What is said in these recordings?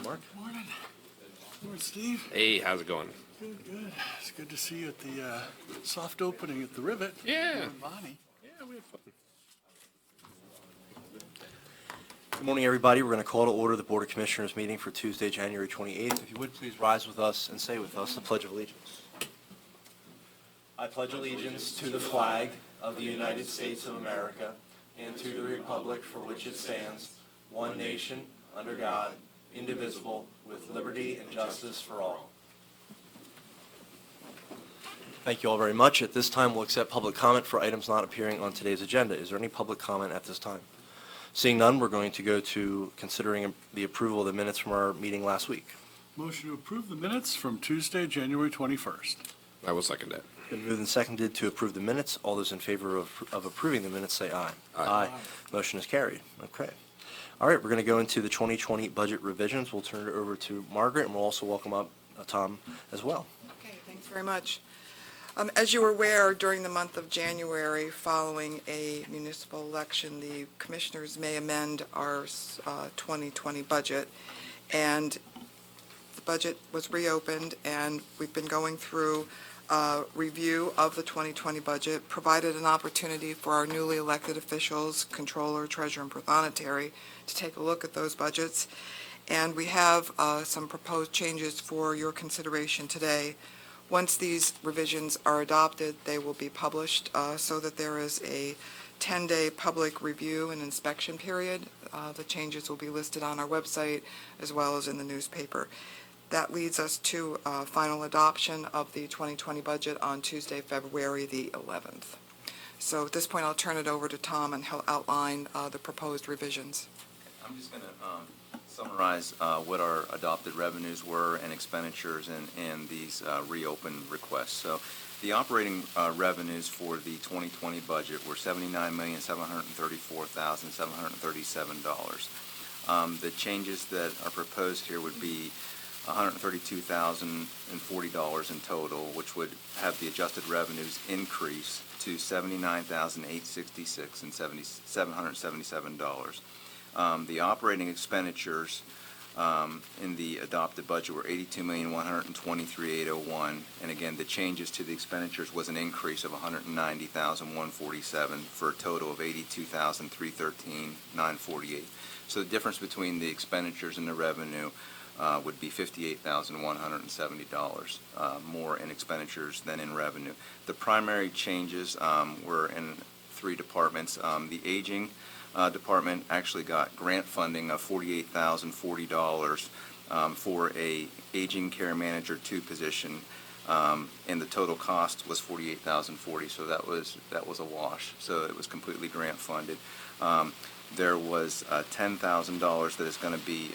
Mark. Morning. Morning, Steve. Hey, how's it going? Good, good. It's good to see you at the soft opening at the Rivet. Yeah. You and Bonnie. Yeah, we had fun. Good morning, everybody. We're going to call to order the Board of Commissioners meeting for Tuesday, January 28th. If you would, please rise with us and say with us the Pledge of Allegiance. I pledge allegiance to the flag of the United States of America and to the republic for which it stands, one nation, under God, indivisible, with liberty and justice for all. Thank you all very much. At this time, we'll accept public comment for items not appearing on today's agenda. Is there any public comment at this time? Seeing none, we're going to go to considering the approval of the minutes from our meeting last week. Motion to approve the minutes from Tuesday, January 21st. I will second that. Been moved and seconded to approve the minutes. All those in favor of approving the minutes say aye. Aye. Motion is carried. Okay. All right, we're going to go into the 2020 budget revisions. We'll turn it over to Margaret, and we'll also welcome up Tom as well. Okay, thanks very much. As you are aware, during the month of January, following a municipal election, the commissioners may amend our 2020 budget, and the budget was reopened, and we've been going through a review of the 2020 budget, provided an opportunity for our newly elected officials, controller, treasurer, and prothonotary, to take a look at those budgets, and we have some proposed changes for your consideration today. Once these revisions are adopted, they will be published so that there is a 10-day public review and inspection period. The changes will be listed on our website as well as in the newspaper. That leads us to final adoption of the 2020 budget on Tuesday, February the 11th. So at this point, I'll turn it over to Tom, and he'll outline the proposed revisions. I'm just going to summarize what our adopted revenues were and expenditures and these reopened requests. So the operating revenues for the 2020 budget were $79,734,737. The changes that are proposed here would be $132,040 in total, which would have the adjusted revenues increase to $79,866 and $777. The operating expenditures in the adopted budget were $82,123,801, and again, the changes to the expenditures was an increase of $190,147 for a total of $82,313,948. So the difference between the expenditures and the revenue would be $58,170 more in expenditures than in revenue. The primary changes were in three departments. The aging department actually got grant funding of $48,040 for a aging care manager 2 position, and the total cost was $48,040. So that was a wash. So it was completely grant funded. There was $10,000 that is going to be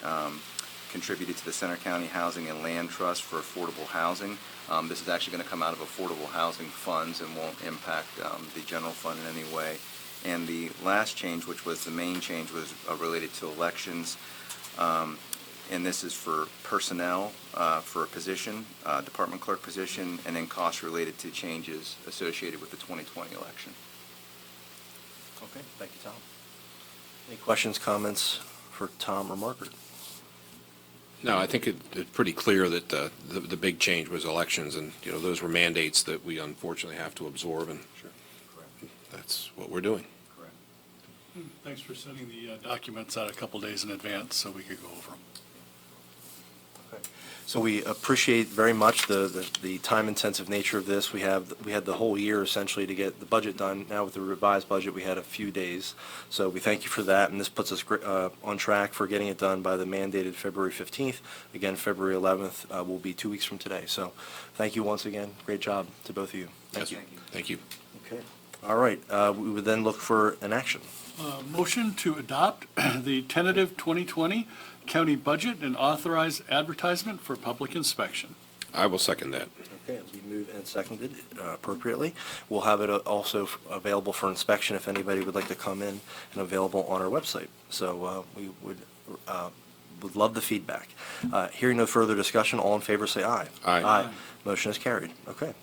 contributed to the Center County Housing and Land Trust for affordable housing. This is actually going to come out of affordable housing funds and won't impact the general fund in any way. And the last change, which was the main change, was related to elections, and this is for personnel for a position, department clerk position, and then costs related to changes associated with the 2020 election. Okay, thank you, Tom. Any questions, comments for Tom or Margaret? No, I think it's pretty clear that the big change was elections, and those were mandates that we unfortunately have to absorb, and that's what we're doing. Correct. Thanks for sending the documents out a couple days in advance so we could go over them. Okay. So we appreciate very much the time-intensive nature of this. We had the whole year essentially to get the budget done. Now with the revised budget, we had a few days. So we thank you for that, and this puts us on track for getting it done by the mandated February 15th. Again, February 11th will be 2 weeks from today. So thank you once again. Great job to both of you. Thank you. Thank you. Okay. All right. We would then look for an action. Motion to adopt the tentative 2020 county budget and authorize advertisement for public inspection. I will second that. Okay, it'll be moved and seconded appropriately. We'll have it also available for inspection if anybody would like to come in, and available on our website. So we would love the feedback. Hearing no further discussion, all in favor say aye. Aye. Aye. Motion is carried. Okay.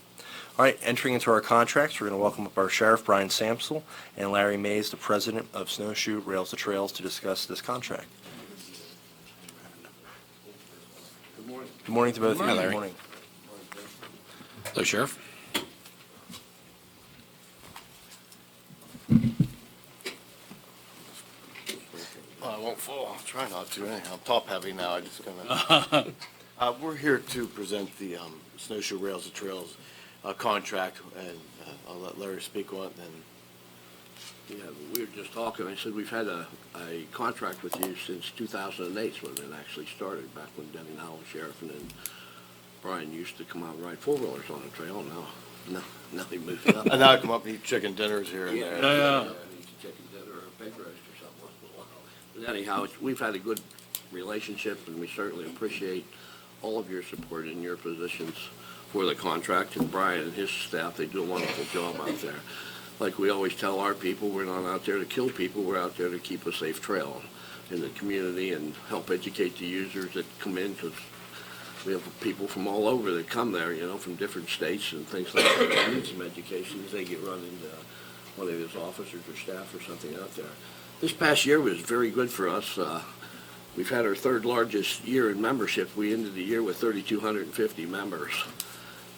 All right, entering into our contracts, we're going to welcome up our Sheriff, Brian Samsel, and Larry Mays, the President of Snowshoe Rails to Trails, to discuss this contract. Good morning to both of you. Hi, Larry. Good morning. Hello, Sheriff. I won't fall. I'll try not to. Anyhow, I'm top heavy now. I just gonna. We're here to present the Snowshoe Rails and Trails contract, and I'll let Larry speak on it. And Yeah, we were just talking, I said we've had a contract with you since 2008, is when it actually started, back when Denny Now was sheriff, and then Brian used to come out and ride four-wheelers on the trail. Now he moved it up. and now I come up and eat chicken dinners here and there. Yeah. Needs a chicken dinner or a pig roast or something once in a while. But anyhow, we've had a good relationship, and we certainly appreciate all of your support in your positions for the contract, and Brian and his staff, they do a wonderful job out there. Like we always tell our people, we're not out there to kill people, we're out there to keep a safe trail in the community and help educate the users that come in, because we have people from all over that come there, from different states and things like that. They need some education as they get run into whether it's officers or staff or something out there. This past year was very good for us. We've had our third largest year in membership. We ended the year with 3,250 members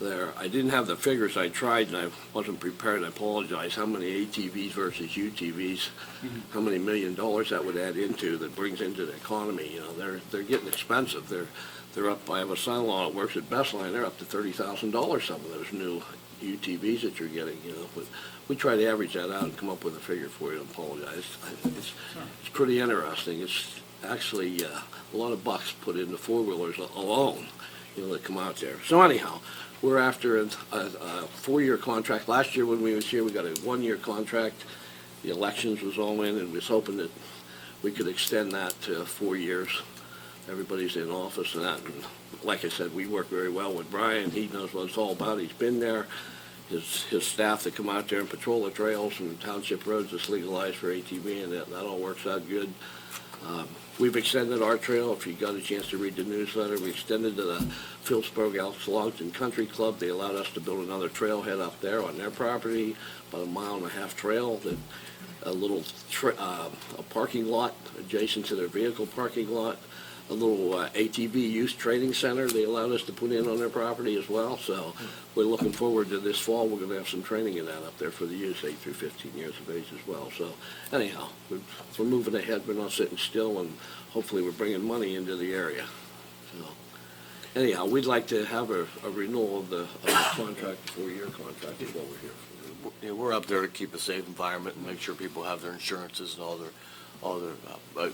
there. I didn't have the figures. I tried and I wasn't prepared. I apologize. How many ATVs versus UTVs, how many $1 million that would add into, that brings into the economy. They're getting expensive. They're up. I have a son-in-law that works at Bestline. They're up to $30,000, some of those new UTVs that you're getting, But we try to average that out and come up with a figure for you. I apologize. It's pretty interesting. It's actually a lot of bucks put into four-wheelers alone, that come out there. So anyhow, we're after a 4-year contract. Last year when we was here, we got a 1-year contract. The elections was all in, and was hoping that we could extend that to 4 years. Everybody's in office and that. And like I said, we work very well with Brian. He knows what it's all about. He's been there. His staff that come out there and patrol the trails and the township roads that's legalized for ATV, and that all works out good. We've extended our trail. If you got a chance to read the newsletter, we extended to the Phillipsburg Elks Country Club. They allowed us to build another trailhead up there on their property, about 1.5 mile trail, that a little a parking lot adjacent to their vehicle parking lot, a little ATV use training center they allowed us to put in on their property as well. So we're looking forward to this fall. We're going to have some training in that up there for the youth, 8 through 15 years of age as well. So anyhow, we're moving ahead. We're not sitting still, and hopefully we're bringing money into the area. So anyhow, we'd like to have a renewal of the contract, 4-year contract is what we're here for. Yeah, we're up there to keep a safe environment and make sure people have their insurances and all their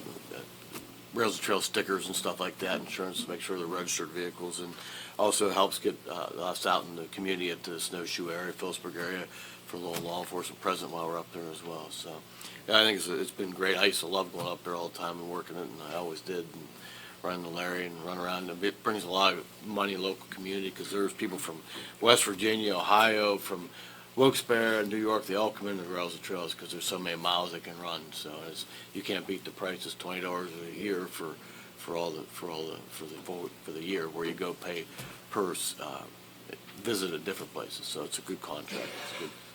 Rails and Trail stickers and stuff like that, insurance, make sure they're registered vehicles, and also helps get us out in the community at the Snowshoe area, Phillipsburg area, for a little law enforcement present while we're up there as well. So yeah, I think it's been great. I used to love going up there all the time and working it, and I always did, and running to Larry and run around. It brings a lot of money in the local community, because there's people from West Virginia, Ohio, from Wilkes-Barre, New York, they all come into the Rails and Trails because there's so many miles they can run. So you can't beat the price. It's $20 a year for the year, where you go pay per visit at different places. So it's a good contract.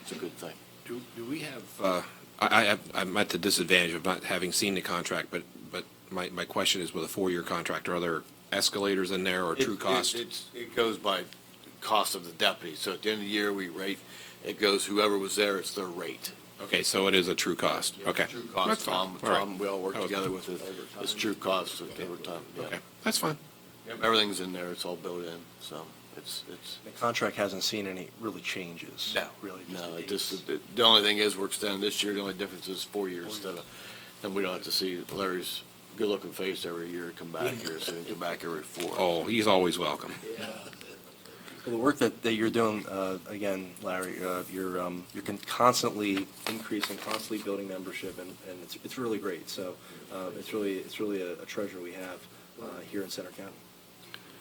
It's a good thing. Do we have, I'm at the disadvantage of not having seen the contract, but my question is, with a 4-year contract, are there escalators in there or true cost? It goes by cost of the deputy. So at the end of the year, we rate. It goes, whoever was there, it's their rate. Okay, so it is a true cost. Okay. True cost. That's fine. Tom, we all work together with it. It's true cost over time. Yeah. Okay, that's fine. Everything's in there. It's all built in. So it's. The contract hasn't seen any really changes. No, Really. no. The only thing is, we're extending this year. The only difference is 4 years instead of, and we don't have to see Larry's good-looking face every year come back here. So we can come back every 4. Oh, he's always welcome. The work that you're doing, again, Larry, you're constantly increasing, constantly building membership, and it's really great. So it's really a treasure we have here in Center County.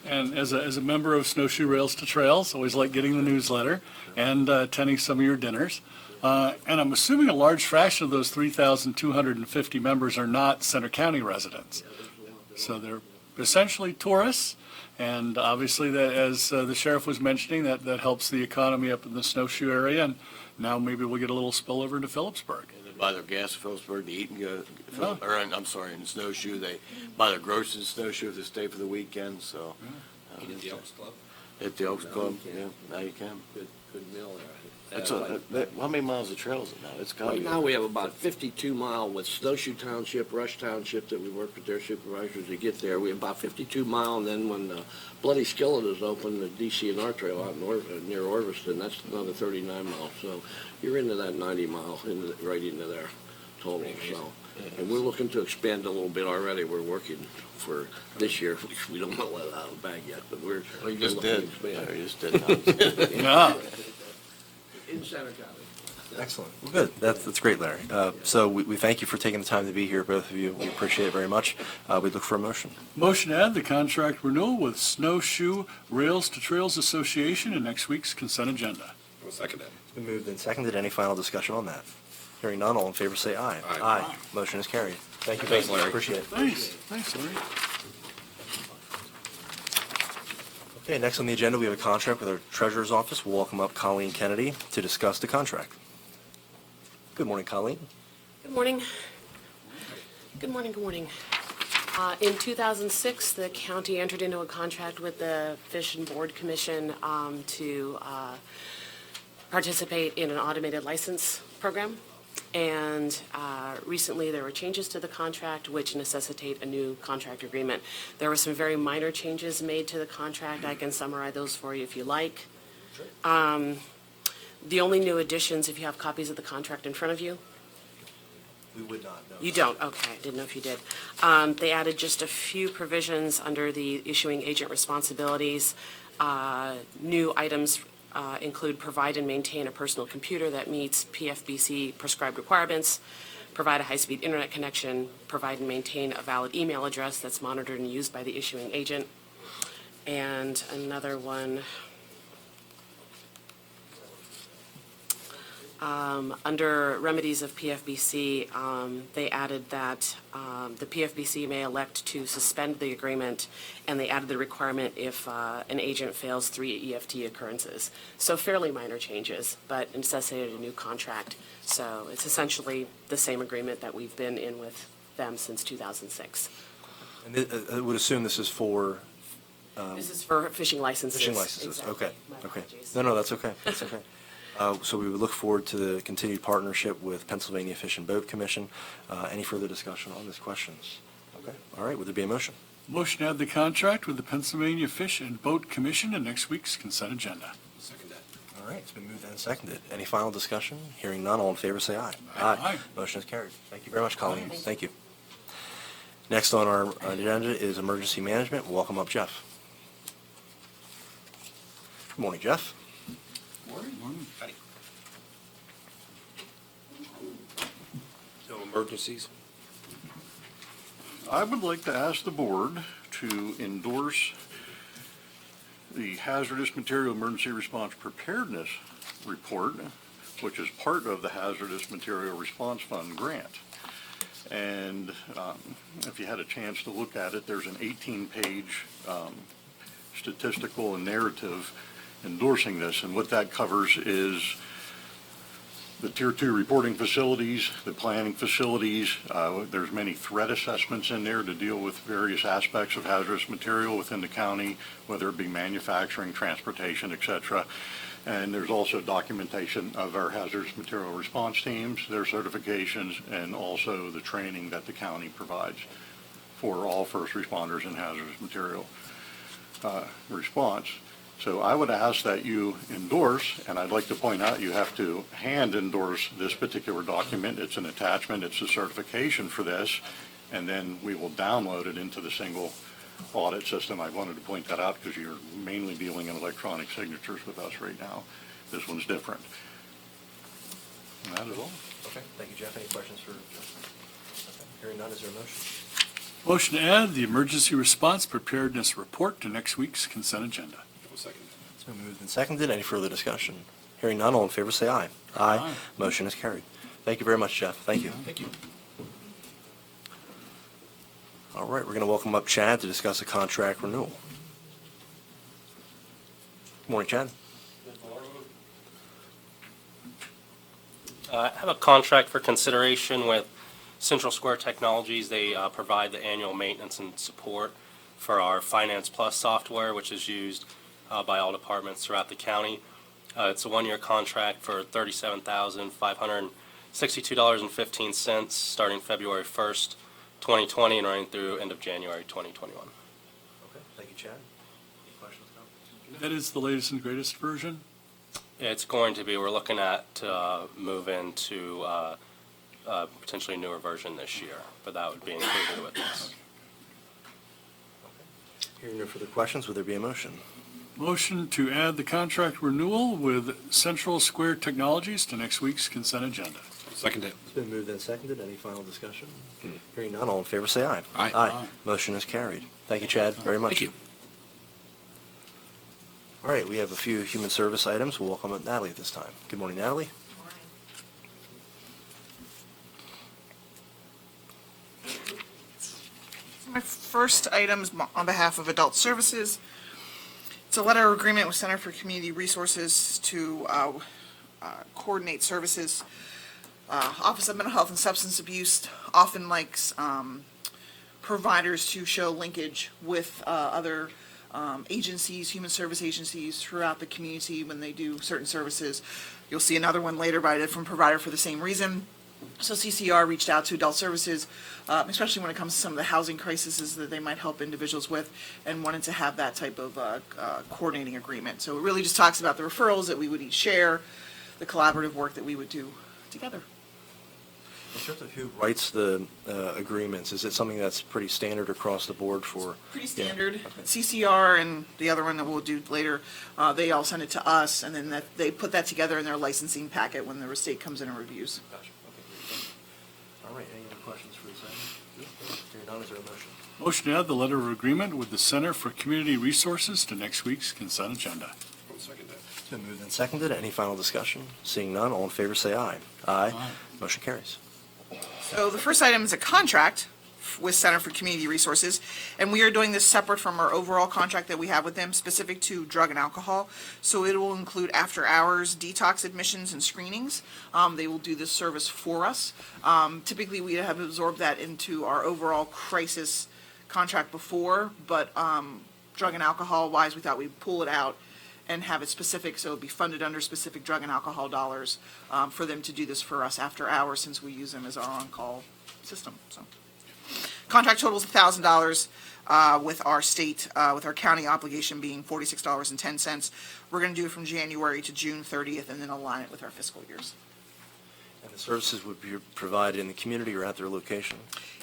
And as a member of Snowshoe Rails to Trails, always like getting the newsletter and attending some of your dinners. And I'm assuming a large fraction of those 3,250 members are not Center County residents. So they're essentially tourists. And obviously, that, as the sheriff was mentioning, that helps the economy up in the Snowshoe area. And now maybe we'll get a little spillover into Phillipsburg. And they buy their gas in Phillipsburg, they eat and go. Oh. Or I'm sorry, in Snowshoe, they buy their groceries in Snowshoe if they stay for the weekend. So In the Elks Club? At the Elks Club, yeah, now you can. Good meal there. That's how many miles of trail is it now? It's gotta Right be. now, we have about 52 mile with Snowshoe Township, Rush Township, that we work with their supervisors to get there. We have about 52 mile, and then when Bloody Skillet is open, the DCNR trail out near Orviston, that's another 39 miles. So you're into that 90 mile, right into there total. So, and we're looking to expand a little bit already. We're working for this year. We don't want to let it out of the bag yet, but we're. Well, you just looking to did. expand. Yeah, you just did. Yeah. In Center County. Excellent. Well, good. That's great, Larry. So we thank you for taking the time to be here, both of you. We appreciate it very much. We look for a motion. Motion to add the contract renewal with Snowshoe Rails to Trails Association in next week's consent agenda. I'll second that. It's been moved and seconded. Any final discussion on that? Hearing none, all in favor say aye. Aye. Motion is carried. Thank you, Thanks, both. Larry. Appreciate it. Thanks, Larry. Okay, next on the agenda, we have a contract with our treasurer's office. We'll welcome up Colleen Kennedy to discuss the contract. Good morning, Colleen. Good morning. Good morning, good morning. In 2006, the county entered into a contract with the Fish and Board Commission to participate in an automated license program. And recently, there were changes to the contract which necessitate a new contract agreement. There were some very minor changes made to the contract. I can summarize those for you if you like. The only new additions, if you have copies of the contract in front of you. We would not know. You don't? Okay, I didn't know if you did. They added just a few provisions under the issuing agent responsibilities. New items include provide and maintain a personal computer that meets PFBC prescribed requirements, provide a high-speed internet connection, provide and maintain a valid email address that's monitored and used by the issuing agent. And another one, under remedies of PFBC, they added that the PFBC may elect to suspend the agreement, and they added the requirement if an agent fails 3 EFT occurrences. So fairly minor changes, but necessitated a new contract. So it's essentially the same agreement that we've been in with them since 2006. And I would assume this is for This is for fishing licenses. fishing licenses. Exactly. Okay, My okay. apologies. No, that's okay. That's okay. So we would look forward to the continued partnership with Pennsylvania Fish and Boat Commission. Any further discussion on these questions? Okay, all right, would there be a motion? Motion to add the contract with the Pennsylvania Fish and Boat Commission in next week's consent agenda. Second that. All right, it's been moved and seconded. Any final discussion? Hearing none, all in favor say aye. Aye. Motion is carried. Thank you very much, Colleen. Thank you. Next on our agenda is emergency management. Welcome up Jeff. Good morning, Jeff. No emergencies? I would like to ask the board to endorse the Hazardous Material Emergency Response Preparedness Report, which is part of the Hazardous Material Response Fund grant. And if you had a chance to look at it, there's an 18-page statistical and narrative endorsing this. And what that covers is the Tier 2 reporting facilities, the planning facilities. There's many threat assessments in there to deal with various aspects of hazardous material within the county, whether it be manufacturing, transportation, et cetera. And there's also documentation of our hazardous material response teams, their certifications, and also the training that the county provides for all first responders in hazardous material response. So I would ask that you endorse, and I'd like to point out you have to hand endorse this particular document. It's an attachment, it's a certification for this, and then we will download it into the single audit system. I wanted to point that out because you're mainly dealing in electronic signatures with us right now. This one's different. And that is all. Okay, thank you, Jeff. Any questions for Jeff? Okay. Hearing none, is there a motion? Motion to add the emergency response preparedness report to next week's consent agenda. I'll second It's been moved and seconded. Any further discussion? Hearing none, all in favor say aye. Aye. Motion is carried. Thank you very much, Jeff. Thank you. Thank you. All right, we're going to welcome up Chad to discuss a contract renewal. Good morning, Chad. I have a contract for consideration with Central Square Technologies. They provide the annual maintenance and support for our Finance Plus software, which is used by all departments throughout the county. It's a one-year contract for $37,562.15, starting February 1st, 2020, and running through end of January 2021. Okay, thank you, Chad. Any questions, comments? That is the latest and greatest version? It's going to be, we're looking at move into potentially a newer version this year, but that would be included with this. Hearing no further questions, would there be a motion? Motion to add the contract renewal with Central Square Technologies to next week's consent agenda. Second it. It's been moved and seconded. Any final discussion? Hearing none, all in favor say aye. Aye. Aye. Motion is carried. Thank you, Chad, very much. Thank you. All right, we have a few human service items. We'll welcome Natalie at this time. Good morning, Natalie. My first item is on behalf of Adult Services. It's a letter of agreement with Center for Community Resources to coordinate services. Office of Mental Health and Substance Abuse often likes providers to show linkage with other agencies, human service agencies throughout the community when they do certain services. You'll see another one later by a different provider for the same reason. So CCR reached out to Adult Services, especially when it comes to some of the housing crises that they might help individuals with, and wanted to have that type of coordinating agreement. So it really just talks about the referrals that we would each share, the collaborative work that we would do together. In terms of who writes the agreements, is it something that's pretty standard across the board for? Pretty Yeah, standard. okay. CCR and the other one that we'll do later, they all send it to us, and then they put that together in their licensing packet when the state comes in and reviews. Gotcha. Okay, great. Thank you. All right, any other questions for this item? Hearing none, is there a motion? Motion to add the letter of agreement with the Center for Community Resources to next week's consent agenda. Second it. It's been moved and seconded. Any final discussion? Seeing none, all in favor say aye. Aye. Motion carries. So the first item is a contract with Center for Community Resources, and we are doing this separate from our overall contract that we have with them specific to drug and alcohol. So it will include after-hours detox admissions and screenings. They will do this service for us. Typically, we have absorbed that into our overall crisis contract before, but drug and alcohol-wise, we thought we'd pull it out and have it specific, so it'd be funded under specific drug and alcohol dollars for them to do this for us after hours, since we use them as our on-call system, so. Contract totals $1,000 with our state, with our county obligation being $46.10. We're gonna do it from January to June 30th and then align it with our fiscal years. And the services would be provided in the community or at their location?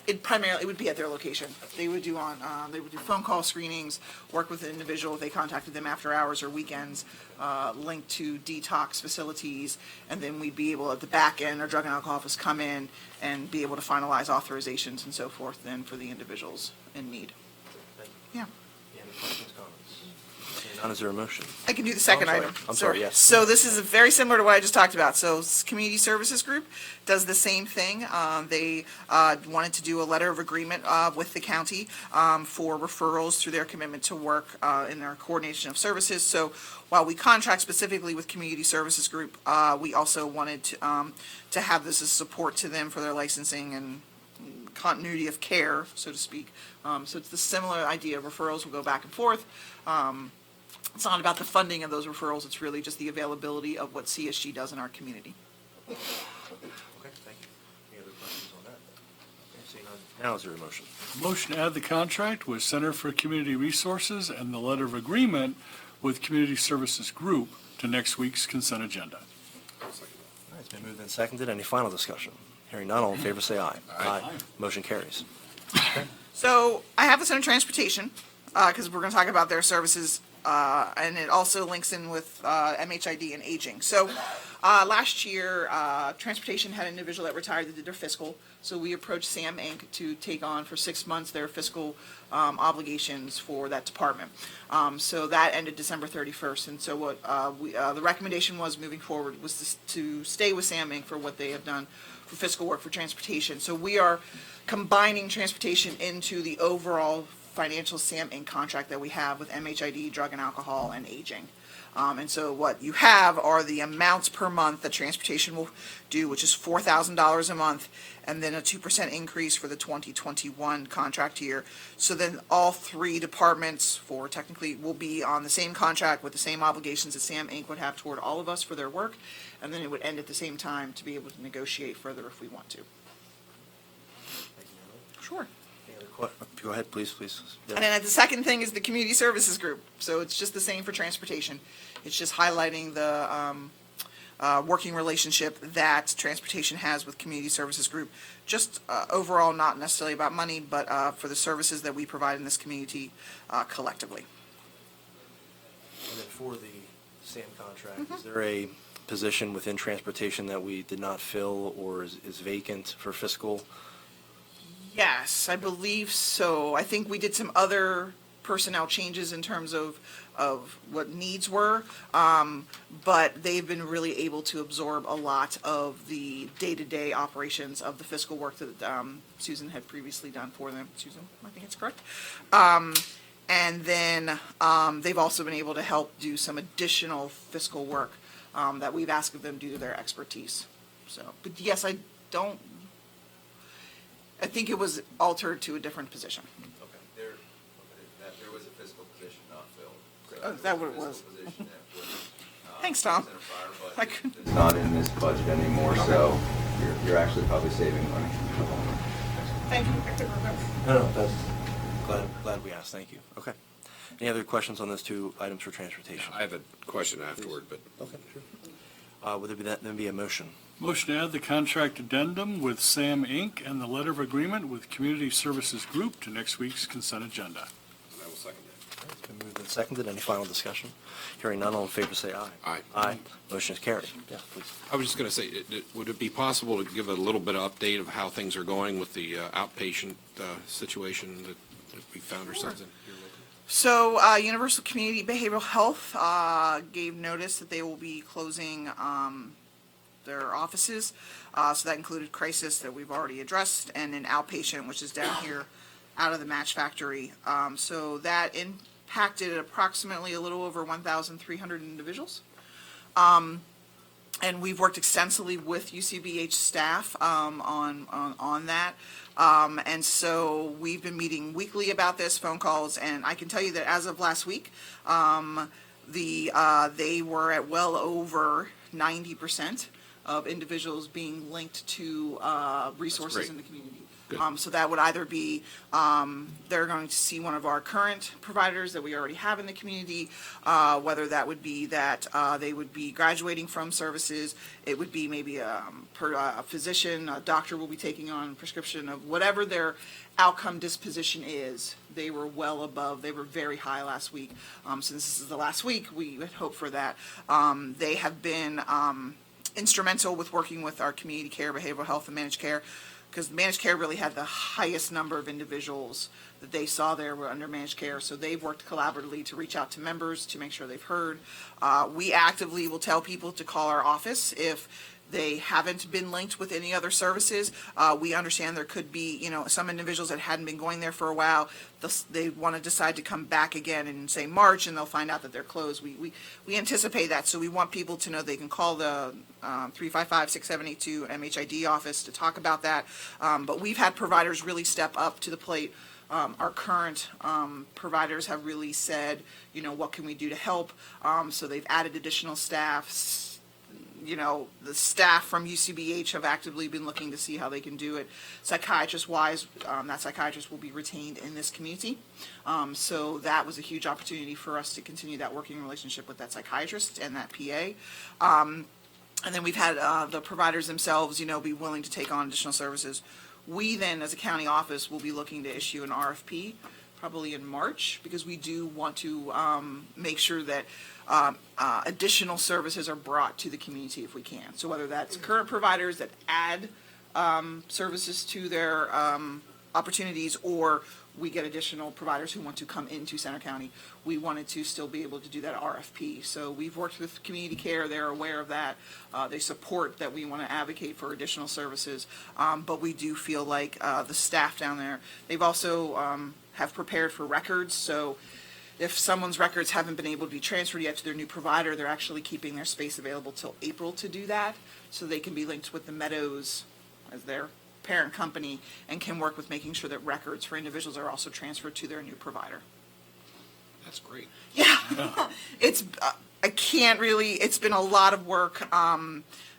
It would be at their location. They would do they would do phone call screenings, work with an individual if they contacted them after hours or weekends, linked to detox facilities, and then we'd be able, at the back end, our drug and alcohol office come in and be able to finalize authorizations and so forth then for the individuals in need. Thank you. Yeah. Any questions, comments? Seeing none, is there a motion? I can do the second I'm sorry. item. I'm sorry, yes. So this is very similar to what I just talked about. So Community Services Group does the same thing. They wanted to do a letter of agreement with the county for referrals through their commitment to work in their coordination of services. So while we contract specifically with Community Services Group, we also wanted to have this as support to them for their licensing and continuity of care, so to speak. So it's the similar idea. Referrals will go back and forth. It's not about the funding of those referrals, it's really just the availability of what CSG does in our community. Okay, thank you. Any other questions on that? Okay, seeing none. Now is there a motion? Motion to add the contract with Center for Community Resources and the letter of agreement with Community Services Group to next week's consent agenda. All right, it's been moved and seconded. Any final discussion? Hearing none, all in favor say aye. Aye. Motion carries. So I have this under transportation, because we're going to talk about their services, and it also links in with MHID and aging. So last year, transportation had an individual that retired that did their fiscal, so we approached SAM Inc. to take on for 6 months their fiscal obligations for that department. So that ended December 31st, and so what the recommendation was moving forward was to stay with SAM Inc. for what they have done for fiscal work for transportation. So we are combining transportation into the overall financial SAM Inc. contract that we have with MHID, drug and alcohol, and aging. And so what you have are the amounts per month that transportation will do, which is $4,000 a month, and then a 2% increase for the 2021 contract year. So then all three departments technically will be on the same contract with the same obligations that Sam Inc. would have toward all of us for their work, and then it would end at the same time to be able to negotiate further if we want to. Sure. Any other Go ahead, please. Yeah. And then the second thing is the community services group. So it's just the same for transportation. It's just highlighting the working relationship that transportation has with community services group. Just overall, not necessarily about money, but for the services that we provide in this community collectively. And then for the SAM contract, is there a position within transportation that we did not fill or is vacant for fiscal? Yes, I believe so. I think we did some other personnel changes in terms of what needs were, but they've been really able to absorb a lot of the day-to-day operations of the fiscal work that Susan had previously done for them. Susan, I think it's correct. And then they've also been able to help do some additional fiscal work that we've asked of them due to their expertise. So, but yes, I think it was altered to a different position. Okay, there was a fiscal position not filled. So Oh, is that what it was? fiscal position that was, Thanks, Tom. in a prior I budget. couldn't- It's not in this budget anymore, so you're actually probably saving money. Thank you. I couldn't remember. No, that's glad we asked. Thank you. Okay. Any other questions on those two items for transportation? I have a question afterward, but Okay, sure. Would there then be a motion? Motion to add the contract addendum with SAM Inc. and the letter of agreement with Community Services Group to next week's consent agenda. I will second that. It's been moved and seconded. Any final discussion? Hearing none, all in favor say aye. Aye. Aye. Motion is carried. Yeah, please. I was just going to say, would it be possible to give a little bit of update of how things are going with the outpatient situation that we found ourselves in? So, Universal Community Behavioral Health gave notice that they will be closing their offices. So that included crisis that we've already addressed, and then outpatient, which is down here out of the Match Factory. So that impacted approximately a little over 1,300 individuals. And we've worked extensively with UCBH staff on that. And so we've been meeting weekly about this, phone calls, and I can tell you that as of last week, they were at well over 90% of individuals being linked to resources great. in the community. Good. So that would either be, they're going to see one of our current providers that we already have in the community, whether that would be that they would be graduating from services, it would be maybe a physician, a doctor will be taking on prescription of whatever their outcome disposition is. They were well above, they were very high last week. Since this is the last week, we would hope for that. They have been instrumental with working with our community care, behavioral health, and managed care, because managed care really had the highest number of individuals that they saw there were under managed care. So they've worked collaboratively to reach out to members to make sure they've heard. We actively will tell people to call our office if they haven't been linked with any other services. We understand there could be, some individuals that hadn't been going there for a while. They want to decide to come back again in, say, March, and they'll find out that they're closed. We anticipate that, so we want people to know they can call the 355-6782 MHID office to talk about that. But we've had providers really step up to the plate. Our current providers have really said, what can we do to help? So they've added additional staff. The staff from UCBH have actively been looking to see how they can do it. Psychiatrist-wise, that psychiatrist will be retained in this community. So that was a huge opportunity for us to continue that working relationship with that psychiatrist and that PA. And then we've had the providers themselves, be willing to take on additional services. We then, as a county office, will be looking to issue an RFP probably in March, because we do want to make sure that additional services are brought to the community if we can. So whether that's current providers that add services to their opportunities, or we get additional providers who want to come into Center County, we wanted to still be able to do that RFP. So we've worked with community care, they're aware of that. They support that we want to advocate for additional services, but we do feel like the staff down there, they've also have prepared for records. So if someone's records haven't been able to be transferred yet to their new provider, they're actually keeping their space available till April to do that, so they can be linked with the Meadows as their parent company and can work with making sure that records for individuals are also transferred to their new provider. That's great. Yeah, it's, I can't really, it's been a lot of work,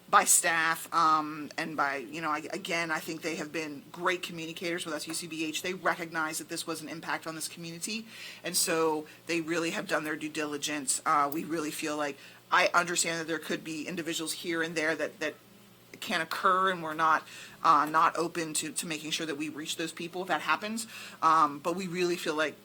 by staff, and by, again, I think they have been great communicators with us, UCBH. They recognize that this was an impact on this community, and so they really have done their due diligence. We really feel like, I understand that there could be individuals here and there that can occur, and we're not open to making sure that we reach those people if that happens. But we really feel like,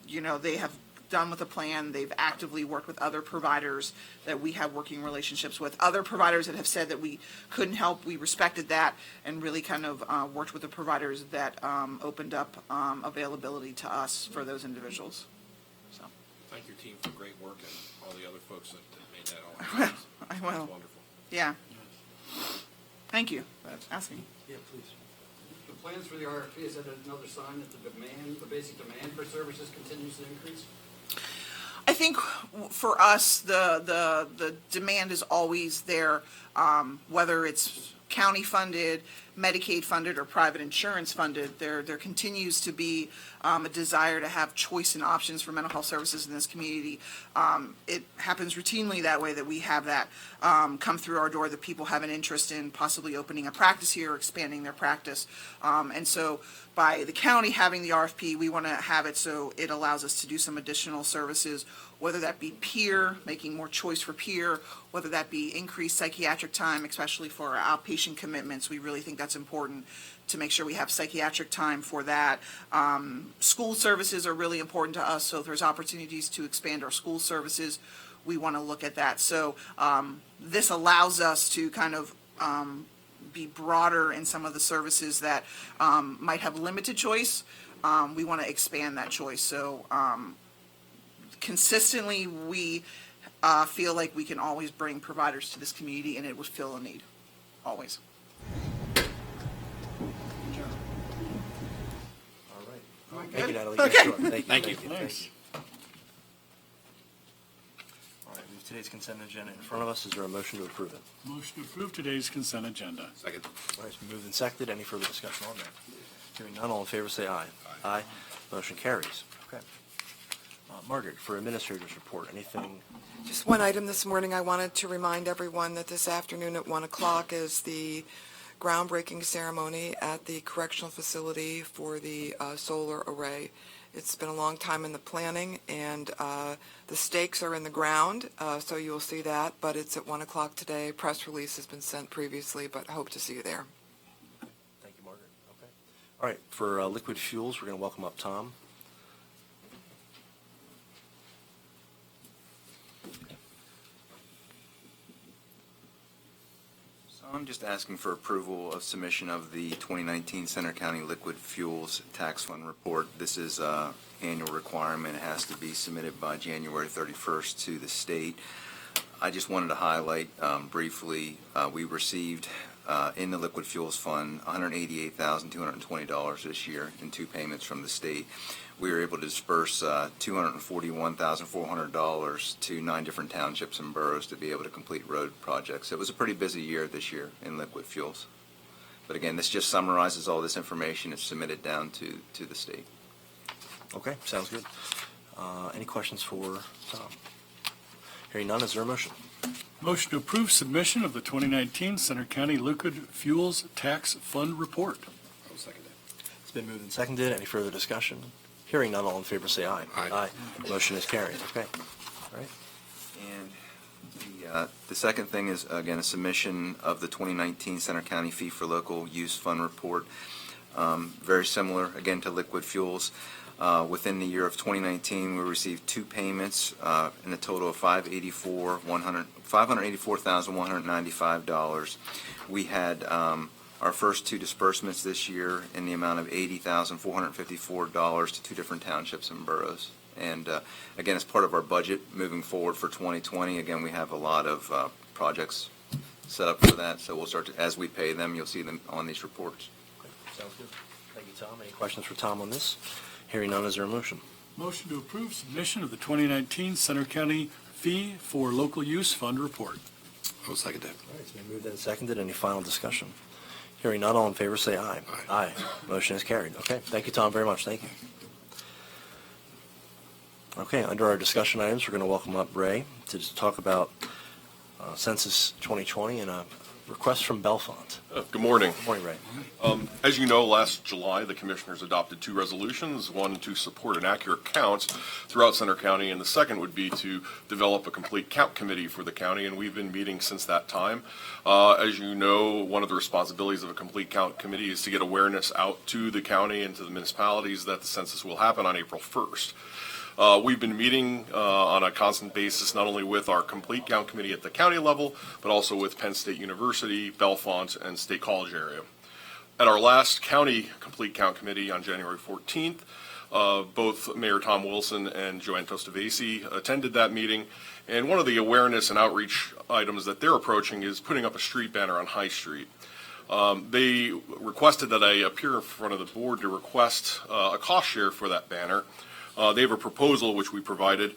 they have done with a plan. They've actively worked with other providers that we have working relationships with. Other providers that have said that we couldn't help, we respected that, and really kind of worked with the providers that opened up availability to us for those individuals. So, Thank your team for great work and all the other folks that made that all happen. I will. It's wonderful. Yeah. Thank you for asking. Yeah, please. The plans for the RFP, is that another sign that the basic demand for services continues to increase? I think for us, the demand is always there, whether it's county funded, Medicaid funded, or private insurance funded. There continues to be a desire to have choice and options for mental health services in this community. It happens routinely that way, that we have that come through our door, that people have an interest in possibly opening a practice here or expanding their practice. And so by the county having the RFP, we want to have it so it allows us to do some additional services, whether that be peer, making more choice for peer, whether that be increased psychiatric time, especially for our outpatient commitments. We really think that's important to make sure we have psychiatric time for that. School services are really important to us, so if there's opportunities to expand our school services, we want to look at that. So this allows us to kind of be broader in some of the services that might have limited choice. We want to expand that choice. So consistently, we feel like we can always bring providers to this community, and it would fill a need, always. All right. Thank you, Natalie. Okay. Yes, sure. Thank you. Thank you. Thanks. All right, we have today's consent agenda in front of us. Is there a motion to approve it? Motion to approve today's consent agenda. Second. All right, it's been moved and seconded. Any further discussion on that? Hearing none, all in favor say aye. Aye. Motion carries. Okay. Margaret, for Administrator's Report, anything? Just one item this morning, I wanted to remind everyone that this afternoon at 1 o'clock is the groundbreaking ceremony at the correctional facility for the solar array. It's been a long time in the planning, and the stakes are in the ground, so you'll see that, but it's at 1 o'clock today. Press release has been sent previously, but I hope to see you there. Thank you, Margaret. Okay. All right, for liquid fuels, we're going to welcome up Tom. So I'm just asking for approval of submission of the 2019 Center County Liquid Fuels Tax Fund Report. This is an annual requirement. It has to be submitted by January 31st to the state. I just wanted to highlight briefly, we received in the Liquid Fuels Fund $188,220 this year in two payments from the state. We were able to disperse $241,400 to 9 different townships and boroughs to be able to complete road projects. It was a pretty busy year this year in liquid fuels. But again, this just summarizes all this information. It's submitted down to the state. Okay, sounds good. Any questions for Tom? Hearing none, is there a motion? Motion to approve submission of the 2019 Center County Liquid Fuels Tax Fund Report. I'll second it. It's been moved and seconded. Any further discussion? Hearing none, all in favor say aye. Aye. Motion is carried. Okay. All right. And the second thing is, again, a submission of the 2019 Center County Fee for Local Use Fund Report. Very similar, again, to liquid fuels. Within the year of 2019, we received 2 payments in a total of $584,195. We had our first 2 disbursements this year in the amount of $80,454 to 2 different townships and boroughs. And again, as part of our budget moving forward for 2020, again, we have a lot of projects set up for that. So we'll start to, as we pay them, you'll see them on these reports. Okay, sounds good. Thank you, Tom. Any questions for Tom on this? Hearing none, is there a motion? Motion to approve submission of the 2019 Center County Fee for Local Use Fund Report. I'll second that. All right, it's been moved and seconded. Any final discussion? Hearing none, all in favor say aye. Aye. Motion is carried. Okay, thank you, Tom, very much. Thank you. Okay, under our discussion items, we're going to welcome up Ray to just talk about Census 2020 and a request from Bellefonte. Good morning. Good morning, Ray. As you know, last July, the commissioners adopted two resolutions, one to support an accurate count throughout Center County, and the second would be to develop a complete count committee for the county, and we've been meeting since that time. As you know, one of the responsibilities of a complete count committee is to get awareness out to the county and to the municipalities that the census will happen on April 1st. We've been meeting on a constant basis, not only with our complete count committee at the county level, but also with Penn State University, Bellefonte, and State College area. At our last county complete count committee on January 14th, both Mayor Tom Wilson and Joanne Tostavesi attended that meeting. And one of the awareness and outreach items that they're approaching is putting up a street banner on High Street. They requested that I appear in front of the board to request a cost share for that banner. They have a proposal which we provided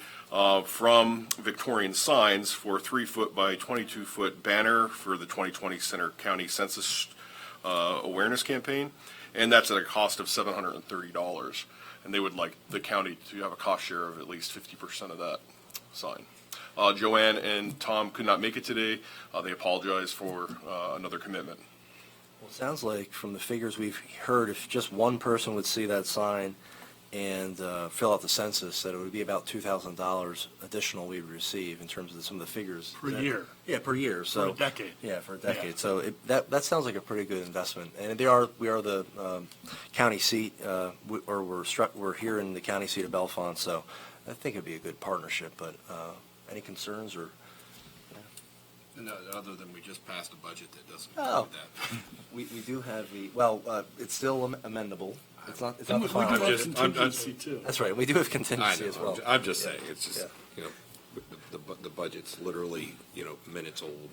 from Victorian Signs for a 3-foot by 22-foot banner for the 2020 Center County Census Awareness Campaign, and that's at a cost of $730. And they would like the county to have a cost share of at least 50% of that sign. Joanne and Tom could not make it today. They apologize for another commitment. Well, it sounds like from the figures we've heard, if just one person would see that sign and fill out the census, that it would be about $2,000 additional we would receive in terms of some of the figures. Per year. Yeah, per year. So For a decade. Yeah, for a decade. Yeah. So that sounds like a pretty good investment. And we are the county seat, we're here in the county seat of Bellefonte, so I think it'd be a good partnership. But any concerns or? No, other than we just passed a budget that doesn't Oh. include that. We do have it's still amendable. It's not the And we do final. have just- contingency too. That's right. We do have I contingency know, as well. I'm just saying, it's just, Yeah. the budget's literally, minutes old.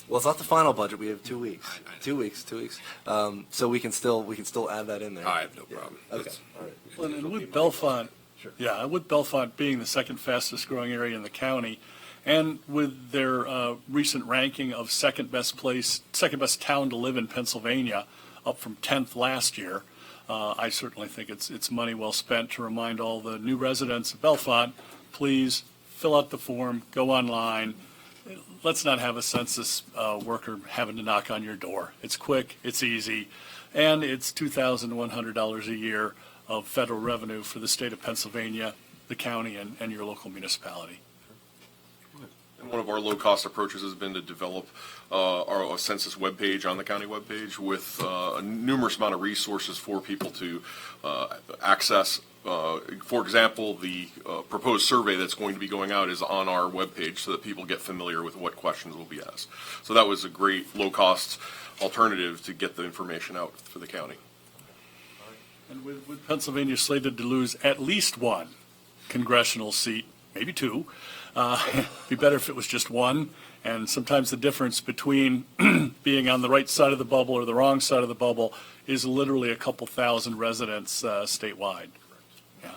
Well, it's not the final budget. We have 2 weeks. I know. 2 weeks. 2 weeks. So we can still add that in there. I have no Yeah. problem. Okay. That's- All right. Well, and with Bellefonte, Sure. yeah, with Bellefonte being the second fastest growing area in the county, and with their recent ranking of second best town to live in Pennsylvania, up from 10th last year, I certainly think it's money well spent to remind all the new residents of Bellefonte, please fill out the form, go online. Let's not have a census worker having to knock on your door. It's quick, it's easy, and it's $2,100 a year of federal revenue for the state of Pennsylvania, the county, and your local municipality. And one of our low-cost approaches has been to develop our census webpage on the county webpage with a numerous amount of resources for people to access. For example, the proposed survey that's going to be going out is on our webpage so that people get familiar with what questions will be asked. So that was a great low-cost alternative to get the information out for the county. And with Pennsylvania slated to lose at least one congressional seat, maybe two, it'd be better if it was just one. And sometimes the difference between being on the right side of the bubble or the wrong side of the bubble is literally a couple thousand residents statewide. Yeah.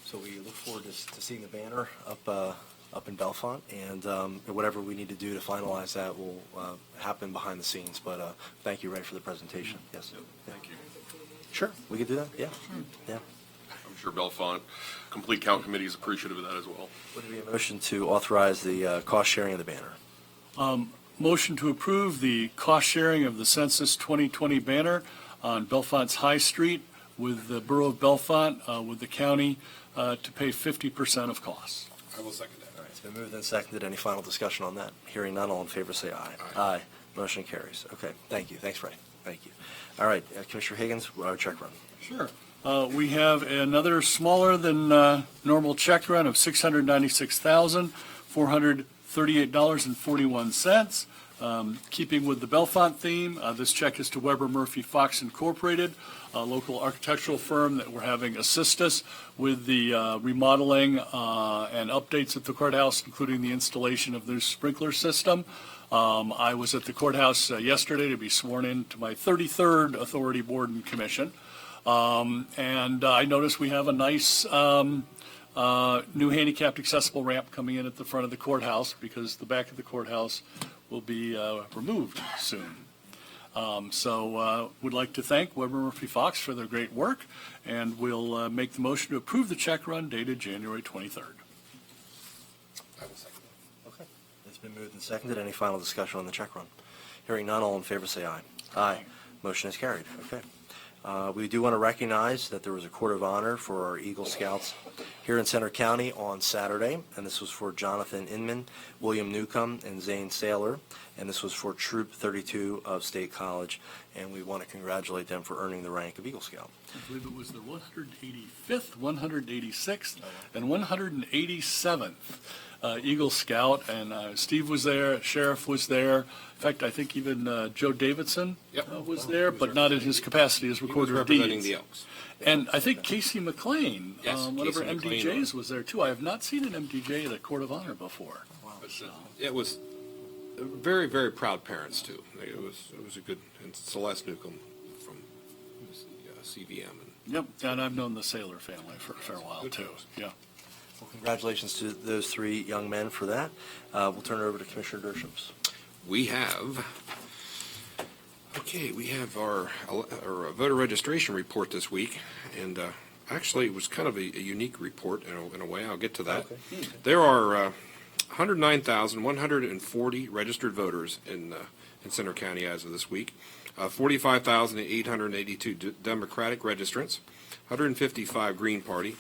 So we look forward to seeing the banner up in Bellefonte, and whatever we need to do to finalize that will happen behind the scenes. But thank you, Ray, for the presentation. Yes. Thank you. Sure, we could do that. Yeah. Yeah. I'm sure Bellefonte Complete Count Committee is appreciative of that as well. Would there be a motion to authorize the cost sharing of the banner? Motion to approve the cost sharing of the Census 2020 banner on Bellefonte's High Street with the Borough of Bellefonte, with the county to pay 50% of costs. I will second that. All right, it's been moved and seconded. Any final discussion on that? Hearing none, all in favor say aye. Aye. Motion carries. Okay, thank you. Thanks, Ray. Thank you. All right, Commissioner Higgins, our check run. Sure. We have another smaller than normal check run of $696,438.41. Keeping with the Bellefonte theme, this check is to Weber Murphy Fox Incorporated, a local architectural firm that we're having assist us with the remodeling and updates at the courthouse, including the installation of the sprinkler system. I was at the courthouse yesterday to be sworn in to my 33rd Authority Board and Commission. And I noticed we have a nice new handicapped accessible ramp coming in at the front of the courthouse because the back of the courthouse will be removed soon. Would like to thank Weber Murphy Fox for their great work, and we'll make the motion to approve the check run dated January 23rd. I will second. Okay. It's been moved and seconded. Any final discussion on the check run? Hearing none, all in favor say aye. Aye. Motion is carried. Okay. We do want to recognize that there was a court of honor for our Eagle Scouts here in Center County on Saturday, and this was for Jonathan Inman, William Newcomb, and Zane Saylor, and this was for Troop 32 of State College, and we want to congratulate them for earning the rank of Eagle Scout. I believe it was their 185th, 186th, and 187th Eagle Scout, and Steve was there, Sheriff was there. In fact, I think even Joe Davidson was there, but not in his capacity as recorder of deeds. Representing the Elks. And I think Casey McLean, Yes, one of our Casey McLean MDJs, was there too. I have not seen an MDJ at a court of honor before. It was very, very proud parents too. It was a good, and Celeste Newcomb from CVM. Yep, and I've known the Saylor family for a fair while too. Yeah. Well, congratulations to those three young men for that. We'll turn it over to Commissioner Dershowitz. We have our voter registration report this week, and actually it was kind of a unique report in a way. I'll get to that. Okay. There are 109,140 registered voters in Center County as of this week, 45,882 Democratic registrants, 155 Green Party,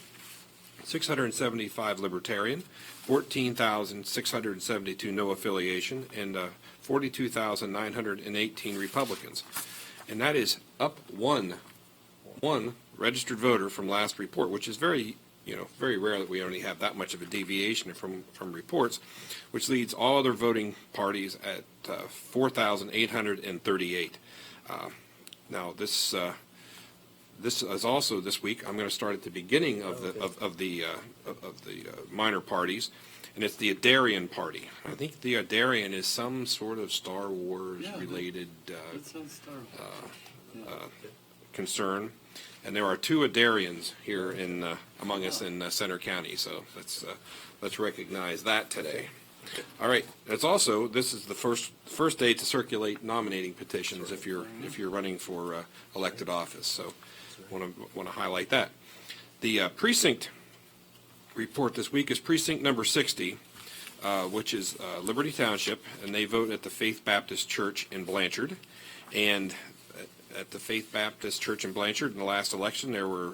675 Libertarian, 14,672 no affiliation, and 42,918 Republicans. And that is up one registered voter from last report, which is very rare that we only have that much of a deviation from reports, which leads all other voting parties at 4,838. Now, this is also this week. I'm going to start at the beginning of the minor parties, and it's the Adjourn party. I think the Adjourn is some sort of Star Wars related concern, and there are two Adjourns here among us in Center County. So let's recognize that today. All right. This is the first day to circulate nominating petitions if you're running for elected office. So want to highlight that. The precinct report this week is precinct number 60, which is Liberty Township, and they vote at the Faith Baptist Church in Blanchard. And at the Faith Baptist Church in Blanchard in the last election, there were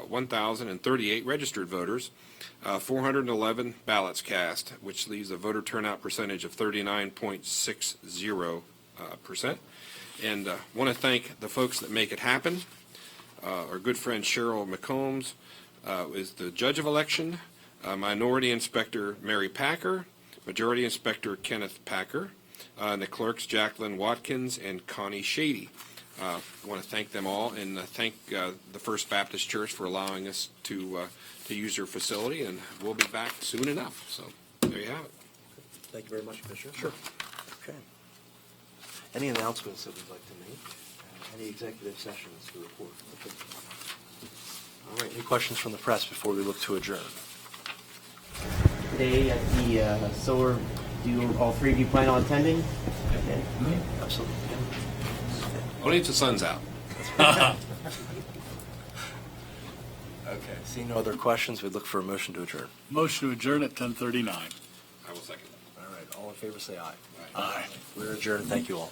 1,038 registered voters, 411 ballots cast, which leaves a voter turnout percentage of 39.60%. And want to thank the folks that make it happen. Our good friend Cheryl McCombs is the judge of election, Minority Inspector Mary Packer, Majority Inspector Kenneth Packer, and the clerks Jacqueline Watkins and Connie Shady. I want to thank them all and thank the First Baptist Church for allowing us to use their facility, and we'll be back soon enough. So there you have it. Thank you very much, Commissioner. Sure. Okay. Any announcements that we'd like to make? Any executive sessions to report? Okay. All right. Any questions from the press before we look to adjourn? Today at the solar, do all three of you plan on attending? Okay. Absolutely. Only if the sun's out. Okay. Seeing no other questions, we'd look for a motion to adjourn. Motion to adjourn at 10:39. I will second that. All right. All in favor say aye. Aye. We're adjourned. Thank you all.